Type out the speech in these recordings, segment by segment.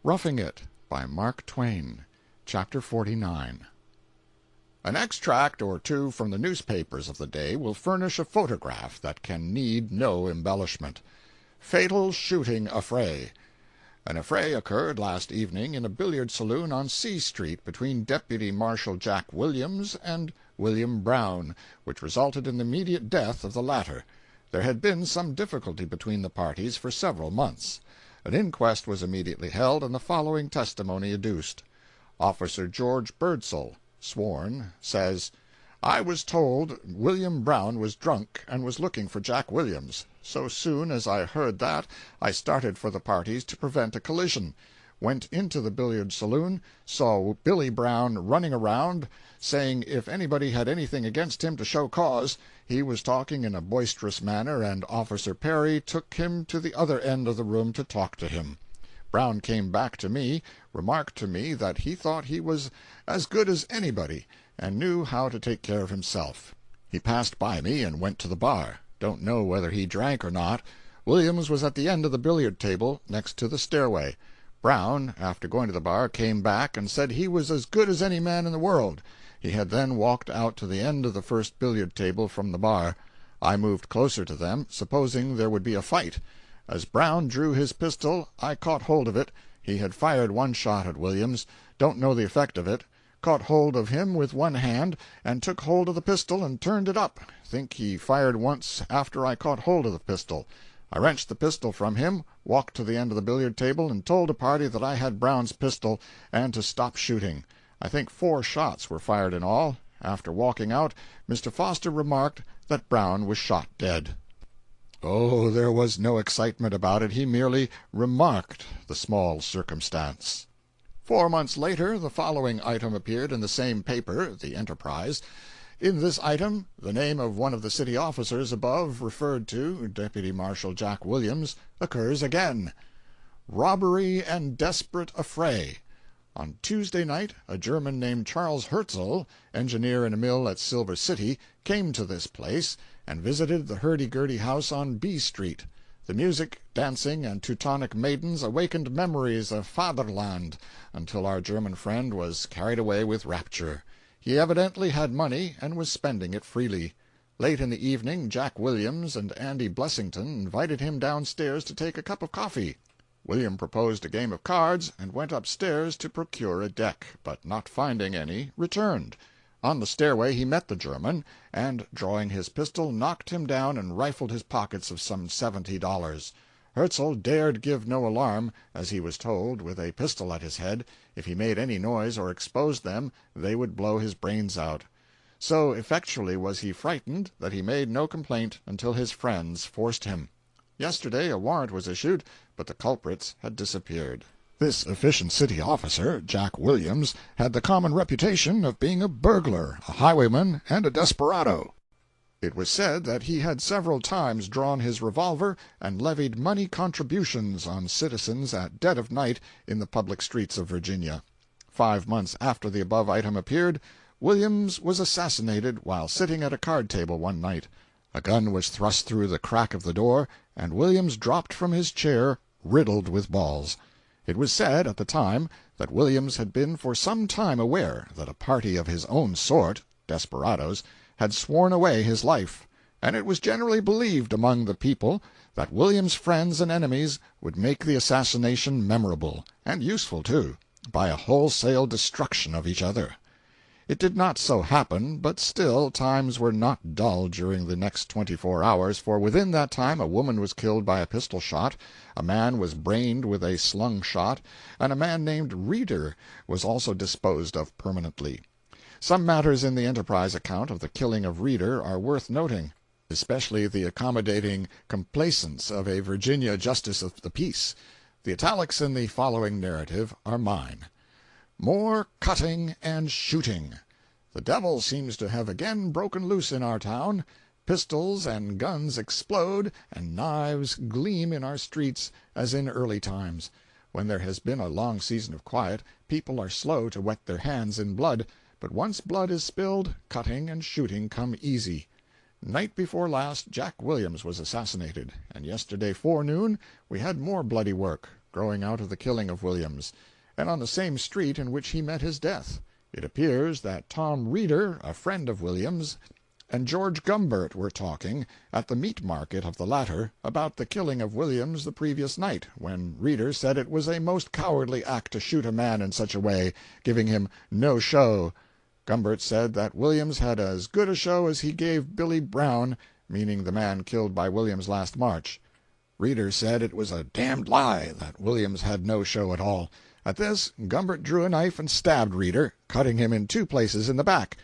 Roughing It by Mark Twain. Chapter 49. An extract or two from the newspapers of the day will furnish a photograph that can need no embellishment. Fatal shooting affray. An affray occurred last evening in a billiard saloon on C Street between Deputy Marshal Jack Williams and William Brown, which resulted in the immediate death of the latter. There had been some difficulty between the parties for several months. An inquest was immediately held, and the following testimony adduced. Officer George Birdsall, sworn, says, "I was told William Brown was drunk and was looking for Jack Williams. So soon as I heard that, I started for the parties to prevent a collision. Went into the billiard saloon, saw Billy Brown running around, saying if anybody had anything against him to show cause. He was talking in a boisterous manner, and Officer Perry took him to the other end of the room to talk to him. Brown came back to me, remarked to me that he thought he was as good as anybody, and knew how to take care of himself. He passed by me and went to the bar. Don't know whether he drank or not. Williams was at the end of the billiard table, next to the stairway. Brown, after going to the bar, came back and said he was as good as any man in the world. He had then walked out to the end of the first billiard table from the bar. I moved closer to them, supposing there would be a fight. As Brown drew his pistol, I caught hold of it. He had fired one shot at Williams. Don't know the effect of it. Caught hold of him with one hand, and took hold of the pistol and turned it up. Think he fired once after I caught hold of the pistol. I wrenched the pistol from him, walked to the end of the billiard table, and told a party that I had Brown's pistol, and to stop shooting. I think 4 shots were fired in all. After walking out, Mr. Foster remarked that Brown was shot dead. Oh, there was no excitement about it. He merely remarked the small circumstance. 4 months later, the following item appeared in the same paper, the Enterprise. In this item, the name of one of the city officers above referred to, Deputy Marshal Jack Williams, occurs again. Robbery and desperate affray. On Tuesday night, a German named Charles Herzl, engineer in a mill at Silver City, came to this place, and visited the hurdy-gurdy house on B Street. The music, dancing, and Teutonic maidens awakened memories of Fatherland, until our German friend was carried away with rapture. He evidently had money, and was spending it freely. Late in the evening, Jack Williams and Andy Blessington invited him downstairs to take a cup of coffee. William proposed a game of cards, and went upstairs to procure a deck, but not finding any, returned. On the stairway he met the German, and, drawing his pistol, knocked him down and rifled his pockets of some $70. Herzl dared give no alarm, as he was told, with a pistol at his head, if he made any noise or exposed them, they would blow his brains out. So effectually was he frightened that he made no complaint until his friends forced him. Yesterday a warrant was issued, but the culprits had disappeared. This efficient city officer, Jack Williams, had the common reputation of being a burglar, a highwayman, and a desperado. It was said that he had several times drawn his revolver and levied money contributions on citizens at dead of night in the public streets of Virginia. 5 months after the above item appeared, Williams was assassinated while sitting at a card table one night. A gun was thrust through the crack of the door, and Williams dropped from his chair, riddled with balls. It was said at the time that Williams had been for some time aware that a party of his own sort, desperadoes, had sworn away his life, and it was generally believed among the people that William's friends and enemies would make the assassination memorable, and useful too, by a wholesale destruction of each other. It did not so happen, but still times were not dull during the next 24 hours, for within that time a woman was killed by a pistol shot, a man was brained with a slung shot, and a man named Reeder was also disposed of permanently. Some matters in the Enterprise account of the killing of Reeder are worth noting, especially the accommodating complaisance of a Virginia justice of the peace. The italics in the following narrative are mine. More cutting and shooting. The devil seems to have again broken loose in our town. Pistols and guns explode, and knives gleam in our streets as in early times. When there has been a long season of quiet, people are slow to wet their hands in blood, but once blood is spilled, cutting and shooting come easy. Night before last Jack Williams was assassinated, and yesterday forenoon we had more bloody work. growing out of the killing of Williams, and on the same street in which he met his death. It appears that Tom Reeder, a friend of Williams, and George Gumbert were talking, at the meat market of the latter, about the killing of Williams the previous night, when Reeder said it was a most cowardly act to shoot a man in such a way, giving him no show. Gumbert said that Williams had as good a show as he gave Billy Brown, meaning the man killed by Williams last March. Reeder said it was a damned lie, that Williams had no show at all. At this, Gumbert drew a knife and stabbed Reeder, cutting him in 2 places in the back.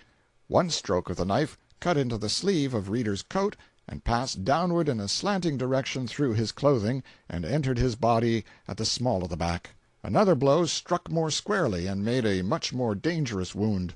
One stroke of the knife cut into the sleeve of Reeder's coat and passed downward in a slanting direction through his clothing and entered his body at the small of the back. Another blow struck more squarely and made a much more dangerous wound.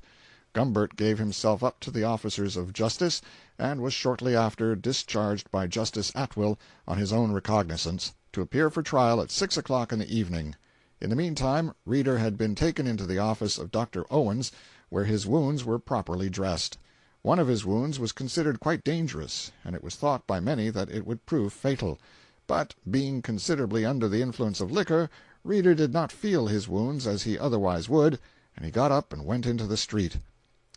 Gumbert gave himself up to the officers of justice, and was shortly after discharged by Justice Atwill on his own recognizance, to appear for trial at 6 o'clock in the evening. In the meantime, Reeder had been taken into the office of Dr. Owens, where his wounds were properly dressed. One of his wounds was considered quite dangerous, and it was thought by many that it would prove fatal. But, being considerably under the influence of liquor, Reeder did not feel his wounds as he otherwise would, and he got up and went into the street.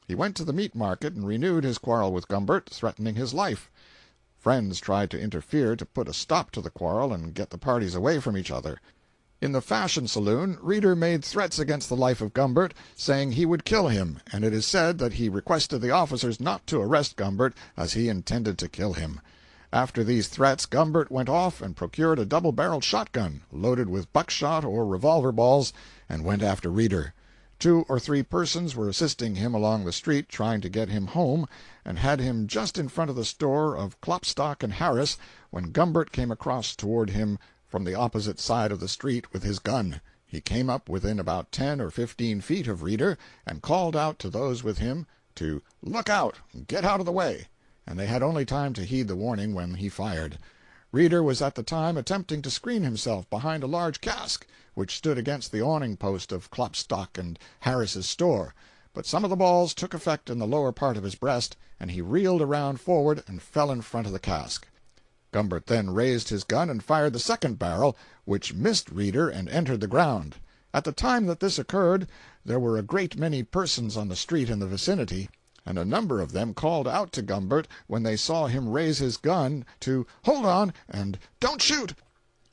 He went to the meat market and renewed his quarrel with Gumbert, threatening his life. Friends tried to interfere to put a stop to the quarrel and get the parties away from each other. In the Fashion Saloon, Reeder made threats against the life of Gumbert, saying he would kill him, and it is said that he requested the officers not to arrest Gumbert, as he intended to kill him. After these threats, Gumbert went off and procured a double-barreled shotgun, loaded with buckshot or revolver balls, and went after Reeder. 2 or 3 persons were assisting him along the street, trying to get him home, and had him just in front of the store of Klopstock and Harris, when Gumbert came across toward him from the opposite side of the street with his gun. He came up within about 10 or 15 feet of Reeder, and called out to those with him to "look out, get out of the way," and they had only time to heed the warning when he fired. Reeder was at the time attempting to screen himself behind a large cask, which stood against the awning post of Klopstock and Harris's store, but some of the balls took effect in the lower part of his breast, and he reeled around forward and fell in front of the cask. Gumbert then raised his gun and fired the second barrel, which missed Reeder and entered the ground. At the time that this occurred, there were a great many persons on the street in the vicinity, and a number of them called out to Gumbert when they saw him raise his gun to "hold on" and "don't shoot."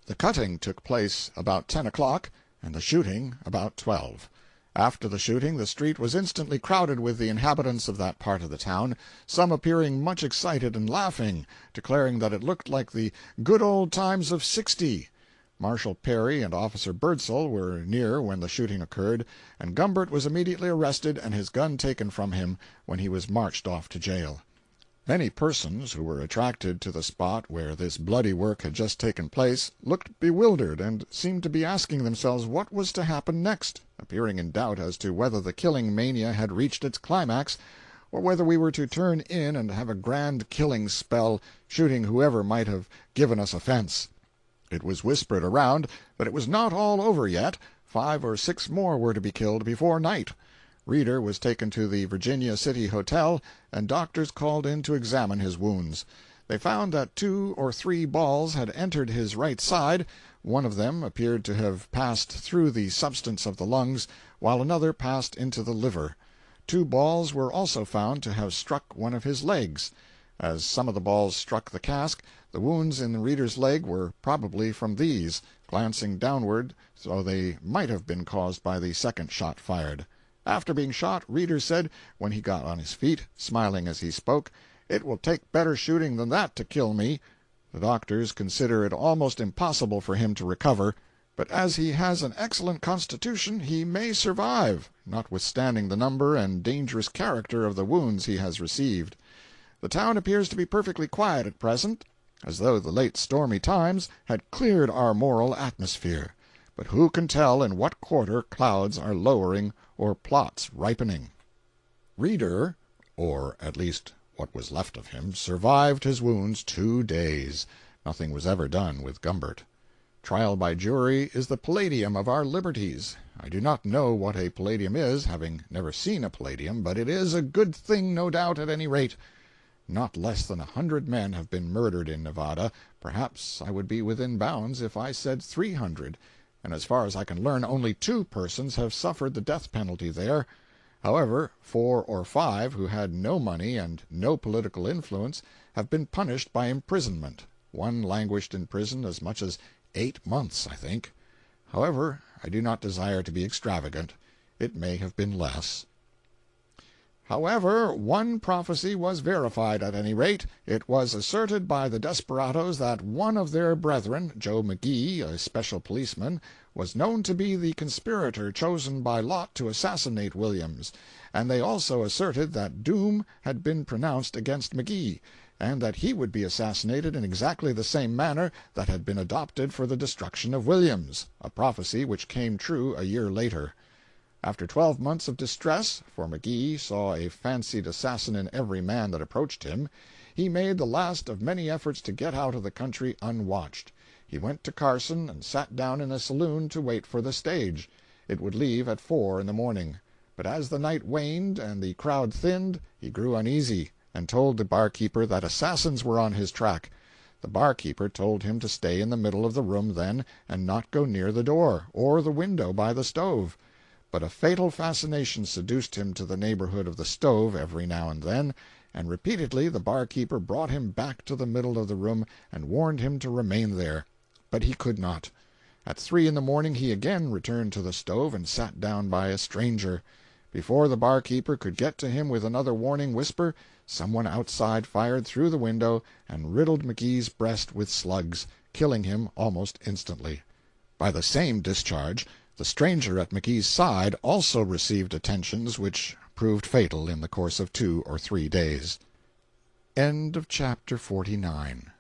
The cutting took place about 10 o'clock, and the shooting about 12. After the shooting, the street was instantly crowded with the inhabitants of that part of the town, some appearing much excited and laughing, declaring that it looked like the good old times of '60. Marshal Perry and Officer Birdsall were near when the shooting occurred, and Gumbert was immediately arrested and his gun taken from him, when he was marched off to jail. Many persons who were attracted to the spot where this bloody work had just taken place looked bewildered and seemed to be asking themselves what was to happen next, appearing in doubt as to whether the killing mania had reached its climax, or whether we were to turn in and have a grand killing spell, shooting whoever might have given us offense. It was whispered around that it was not all over yet. 5 or 6 more were to be killed before night. Reeder was taken to the Virginia City Hotel, and doctors called in to examine his wounds. They found that 2 or 3 balls had entered his right side. One of them appeared to have passed through the substance of the lungs, while another passed into the liver. 2 balls were also found to have struck one of his legs. As some of the balls struck the cask, the wounds in Reeder's leg were probably from these, glancing downward, so they might have been caused by the second shot fired. After being shot, Reeder said, when he got on his feet, smiling as he spoke, "It will take better shooting than that to kill me." The doctors consider it almost impossible for him to recover, but as he has an excellent constitution he may survive, notwithstanding the number and dangerous character of the wounds he has received. The town appears to be perfectly quiet at present, as though the late stormy times had cleared our moral atmosphere. But who can tell in what quarter clouds are lowering or plots ripening? Reeder, or at least what was left of him, survived his wounds 2 days. Nothing was ever done with Gumbert. Trial by jury is the palladium of our liberties. I do not know what a palladium is, having never seen a palladium, but it is a good thing, no doubt, at any rate. Not less than 100 men have been murdered in Nevada. Perhaps I would be within bounds if I said 300. and as far as I can learn, only 2 persons have suffered the death penalty there. However, 4 or 5 who had no money and no political influence have been punished by imprisonment. One languished in prison as much as 8 months, I think. However, I do not desire to be extravagant. It may have been less. However, one prophecy was verified at any rate. It was asserted by the desperadoes that one of their brethren, Joe McGee, a special policeman, was known to be the conspirator chosen by lot to assassinate Williams, and they also asserted that doom had been pronounced against McGee, and that he would be assassinated in exactly the same manner that had been adopted for the destruction of Williams, a prophecy which came true a year later. After 12 months of distress, for McGee saw a fancied assassin in every man that approached him, he made the last of many efforts to get out of the country unwatched. He went to Carson and sat down in a saloon to wait for the stage. It would leave at 4 in the morning. But as the night waned and the crowd thinned, he grew uneasy, and told the barkeeper that assassins were on his track. The barkeeper told him to stay in the middle of the room then, and not go near the door, or the window by the stove. But a fatal fascination seduced him to the neighborhood of the stove every now and then, and repeatedly the barkeeper brought him back to the middle of the room and warned him to remain there. But he could not. At 3 in the morning he again returned to the stove and sat down by a stranger. Before the barkeeper could get to him with another warning whisper, someone outside fired through the window and riddled McGee's breast with slugs, killing him almost instantly. By the same discharge, the stranger at McGee's side also received attentions which proved fatal in the course of 2 or 3 days. End of chapter 49.